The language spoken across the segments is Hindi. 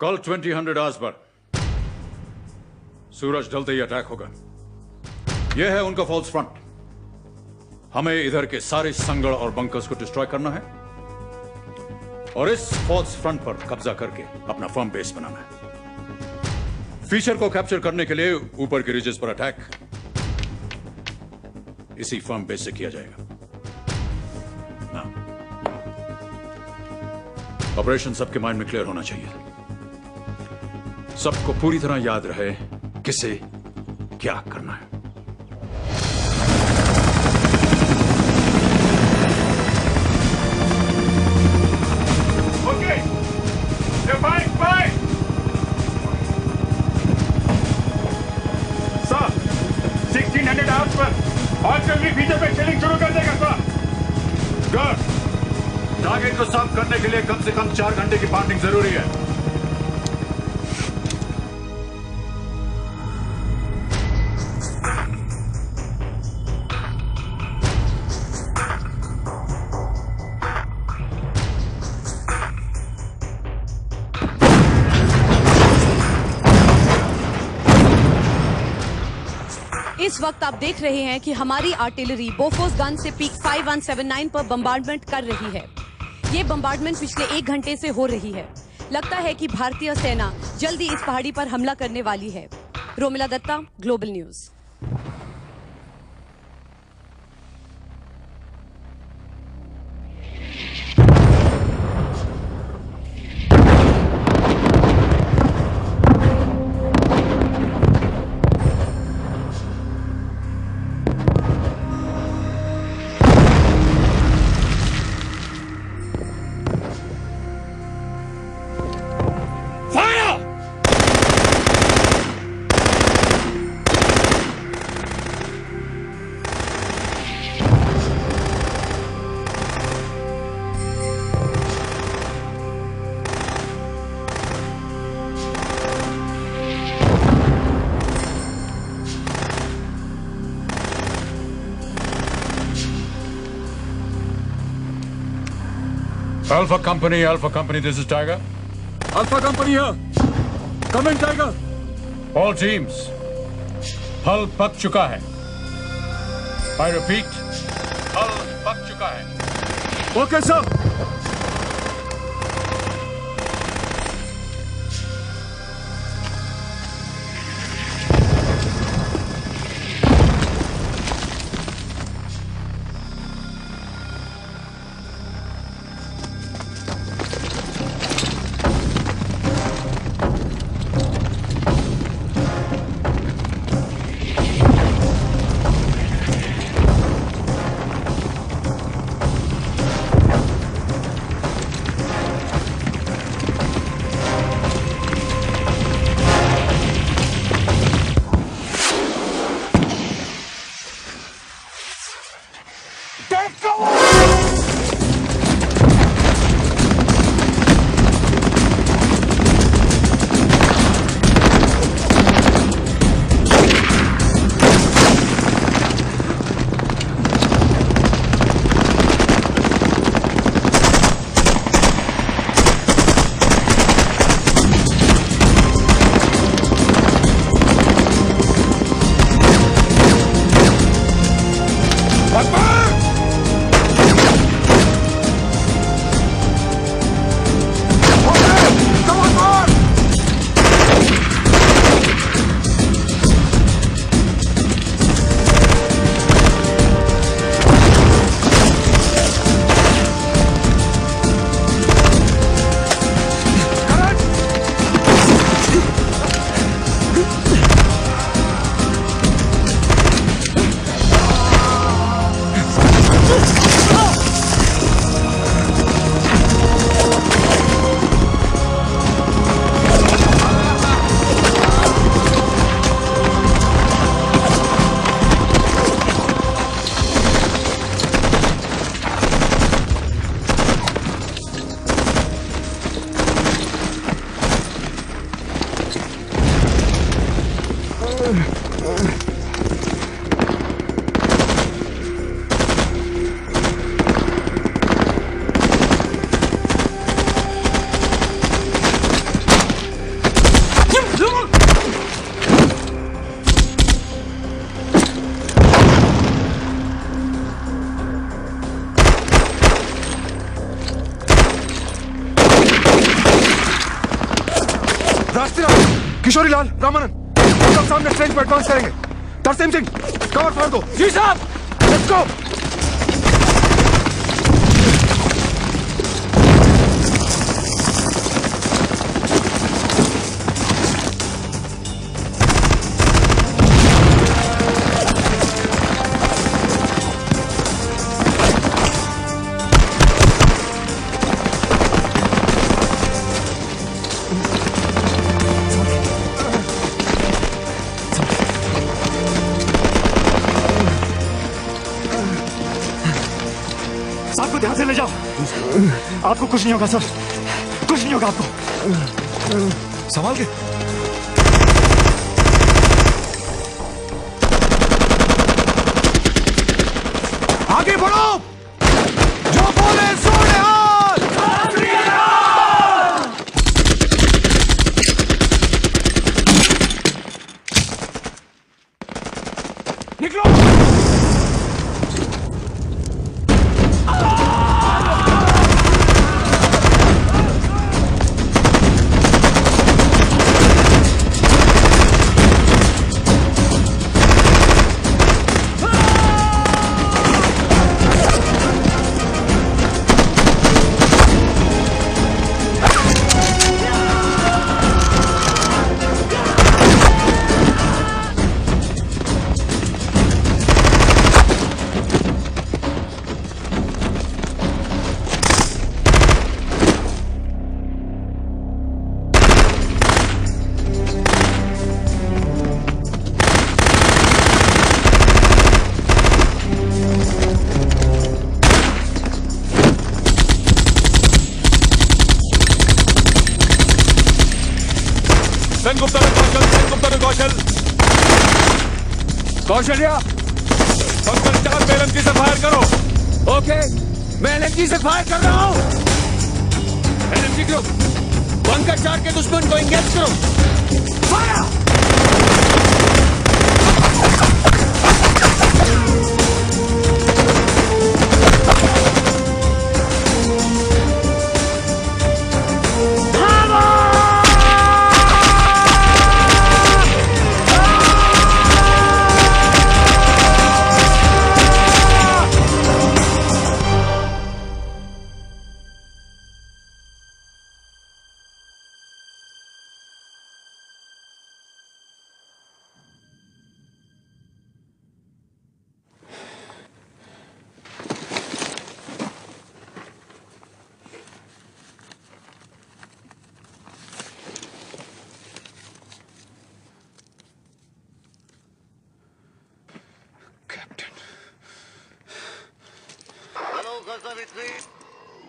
कल 2000 आवर्स पर सूरज ढलते ही अटैक होगा। यह है उनका फॉल्स फ्रंट। हमें इधर के सारे संगड़ और बंकर्स को डिस्ट्रॉय करना है और इस फॉल्स फ्रंट पर कब्जा करके अपना फर्म बेस बनाना है। फीचर को कैप्चर करने के लिए ऊपर के रिजेस पर अटैक इसी फर्म बेस से किया जाएगा। ऑपरेशन सबके माइंड में क्लियर होना चाहिए। सबको पूरी तरह याद रहे किसे क्या करना है। Okay, bye sir. 1600 आवर्स पर ऑक्सिलरी फीचर पे शेलिंग शुरू कर देगा सर। गुड। टारगेट को साफ करने के लिए कम से कम 4 घंटे की पार्किंग जरूरी है। इस वक्त आप देख रहे हैं कि हमारी आर्टिलरी बोफोर्स गन से पीक 5179 पर बम्बार्डमेंट कर रही है। ये बम्बार्डमेंट पिछले 1 घंटे से हो रही है। लगता है कि भारतीय सेना जल्दी इस पहाड़ी पर हमला करने वाली है। Romila Dutta, global news. Alpha Company, this is Tiger. Alpha Company here. Come in, Tiger. All teams, हल पक चुका है। I repeat, हल पक चुका है। Okay, sir. राष्ट्रीय किशोरी लाल रामानंद हम लोग सामने ट्रेन पर एडवांस करेंगे। तरसेम सिंह कवर फाड़ दो। जी साहब। Let's go. ध्यान से ले जाओ। आपको कुछ नहीं होगा सर, कुछ नहीं होगा आपको। संभाल के। आगे बढ़ो, जो बोले सोने हाल। निकलो। कौशल्या, बंकर 4 पे LMG से फायर करो। ओके, मैं LMG से फायर कर रहा हूँ। LMG ग्रुप, बंकर 4 के दुश्मन को इंगेज करो। फायर!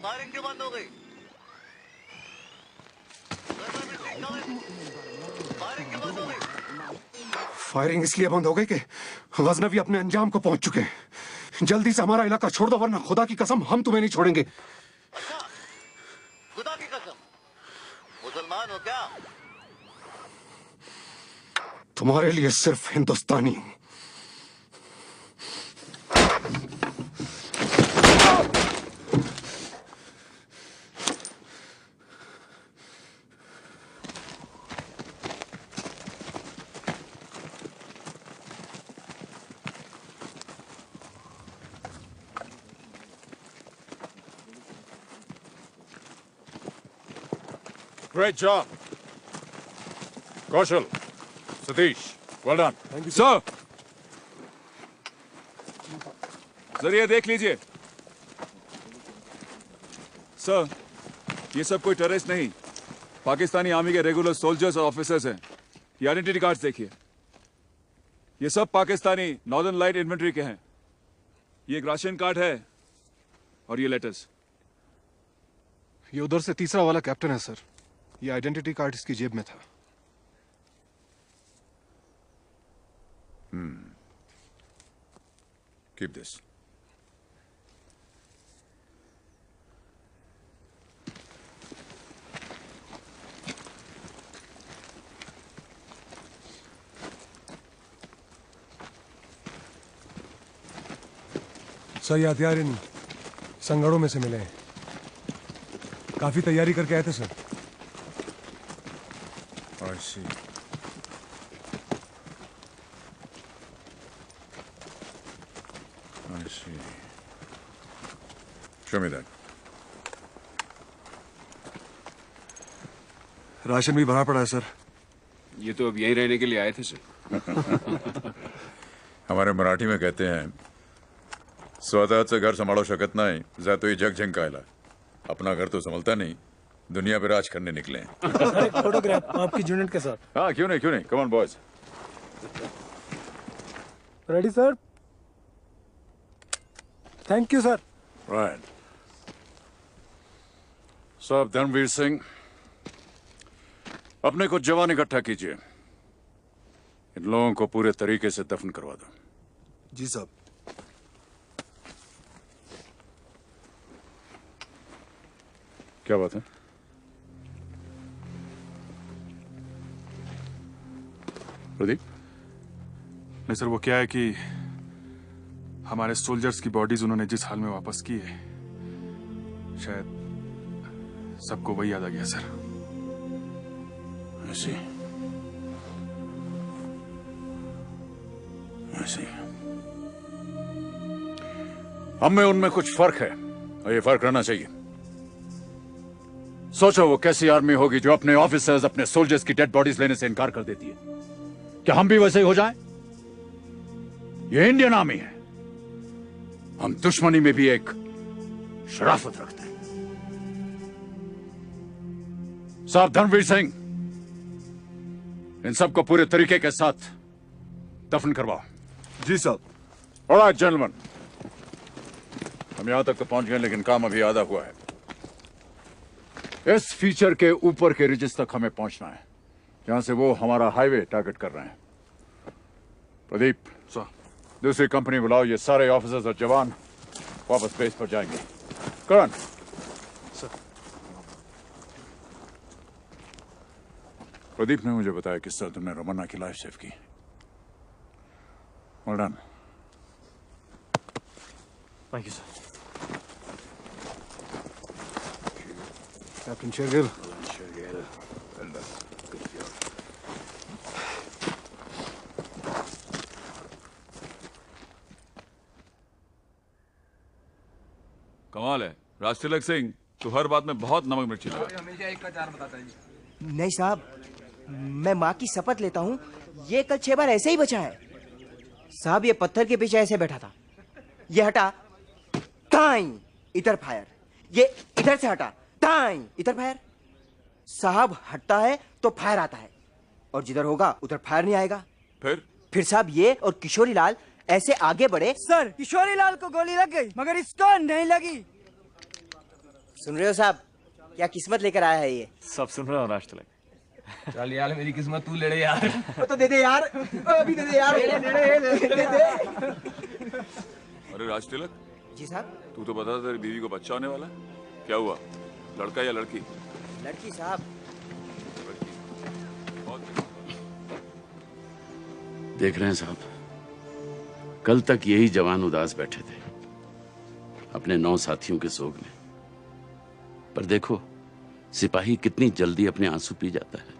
फायरिंग क्यों बंद हो गई? फायरिंग क्यों बंद हो गई? फायरिंग इसलिए बंद हो गई कि गजनवी अपने अंजाम को पहुंच चुके हैं। जल्दी से हमारा इलाका छोड़ दो, वरना खुदा की कसम हम तुम्हें नहीं छोड़ेंगे। अच्छा, खुदा की कसम? मुसलमान हो क्या? तुम्हारे लिए सिर्फ हिंदुस्तानी हूं। Great job. Kaushal, Satish, well done. Thank you, sir. जरिए देख लीजिए। सर, ये सब कोई टेररिस्ट नहीं, पाकिस्तानी आर्मी के रेगुलर सोल्जर्स और ऑफिसर्स हैं। ये आइडेंटिटी कार्ड्स देखिए। ये सब पाकिस्तानी नॉर्दर्न लाइट इन्फेंट्री के हैं। ये एक राशन कार्ड है और ये लेटर्स। ये उधर से तीसरा वाला कैप्टन है सर। ये आइडेंटिटी कार्ड इसकी जेब में था। Keep this. सर, ये हथियार इन संगड़ों में से मिले हैं। काफी तैयारी करके आए थे sir. I see. I see. Show me that. Ration भी भरा पड़ा है सर। ये तो अब यहीं रहने के लिए आए थे सर। हमारे मराठी में कहते हैं स्वतःचं घर संभाळू शकत नाही जातो जग झंकायला। अपना घर तो संभलता नहीं, दुनिया पे राज करने निकले हैं। सर एक फोटोग्राफ आपकी यूनिट के साथ। हाँ क्यों नहीं, come on boys. Ready sir? Thank you sir. Right. साहब धर्मवीर सिंह, अपने कुछ जवान इकट्ठा कीजिए, इन लोगों को पूरे तरीके से दफन करवा दो। जी साहब। क्या बात है? प्रदीप? नहीं सर, वो क्या है कि हमारे सोल्जर्स की बॉडीज उन्होंने जिस हाल में वापस की है, शायद सबको वही याद आ गया सर। ऐसी हम में उनमें कुछ फर्क है और ये फर्क रहना चाहिए। सोचो वो कैसी आर्मी होगी जो अपने ऑफिसर्स, अपने सोल्जर्स की डेड बॉडीज लेने से इनकार कर देती है। क्या हम भी वैसे ही हो जाएं? ये इंडियन आर्मी है, हम दुश्मनी में भी एक शराफत रखते हैं। साहब धर्मवीर सिंह, इन सबको पूरे तरीके के साथ दफन करवाओ। जी साहब। ऑलराइट जेंटलमैन, हम यहां तक तो पहुंच गए लेकिन काम अभी आधा हुआ है। इस फीचर के ऊपर के रिजिस तक हमें पहुंचना है, जहां से वो हमारा हाईवे टारगेट कर रहे हैं। प्रदीप सर, दूसरी कंपनी बुलाओ, ये सारे ऑफिसर्स और जवान वापस बेस पर जाएंगे। करण सर। प्रदीप ने मुझे बताया किस तरह तुमने रमन्ना की लाइफ सेव की। Well done. Thank you sir. Captain Shergill. कमाल है राजतिलक सिंह, तू हर बात में बहुत नमक मिर्ची लगा। नहीं साहब, मैं माँ की शपथ लेता हूँ, ये कल 6 बार ऐसे ही बचा है। साहब ये पत्थर के पीछे ऐसे बैठा था, ये हटा ताई इधर फायर, ये इधर से हटा ताई इधर फायर। साहब हटता है तो फायर आता है, और जिधर होगा उधर फायर नहीं आएगा। फिर साहब ये और किशोरी लाल ऐसे आगे बढ़े। सर किशोरी लाल को गोली लग गई मगर इसको नहीं लगी। सुन रहे हो साहब, क्या किस्मत लेकर आया है ये। सब सुन रहा हूँ राजतिलक। चल यार मेरी किस्मत तू ले यार। तो दे दे यार, अभी दे दे यार, दे दे। अरे राजतिलक जी साहब। तू तो बता, तेरी बीवी को बच्चा होने वाला है, क्या हुआ? लड़का या लड़की? लड़की साहब। देख रहे हैं साहब, कल तक यही जवान उदास बैठे थे अपने 9 साथियों के सोग में, पर देखो सिपाही कितनी जल्दी अपने आंसू पी जाता है।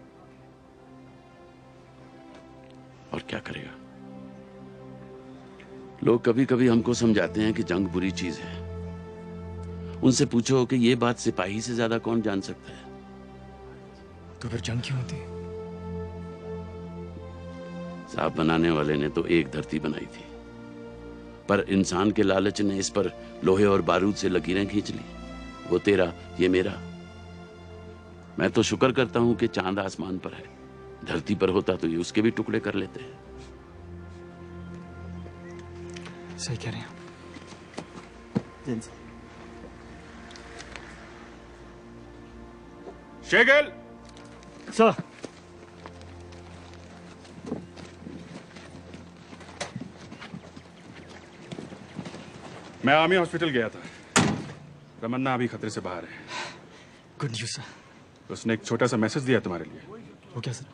और क्या करेगा, लोग कभी कभी हमको समझाते हैं कि जंग बुरी चीज है। उनसे पूछो कि ये बात सिपाही से ज्यादा कौन जान सकता है। तो फिर जंग क्यों होती है? साहब बनाने वाले ने तो एक धरती बनाई थी, पर इंसान के लालच ने इस पर लोहे और बारूद से लकीरें खींच ली। वो तेरा, ये मेरा। मैं तो शुक्र करता हूं कि चांद आसमान पर है, धरती पर होता तो ये उसके भी टुकड़े कर लेते हैं। सही कह रहे हैं। शेगल सर। मैं आर्मी हॉस्पिटल गया था, रमन्ना अभी खतरे से बाहर है। Good news sir. उसने एक छोटा सा मैसेज दिया तुम्हारे लिए। वो क्या सर?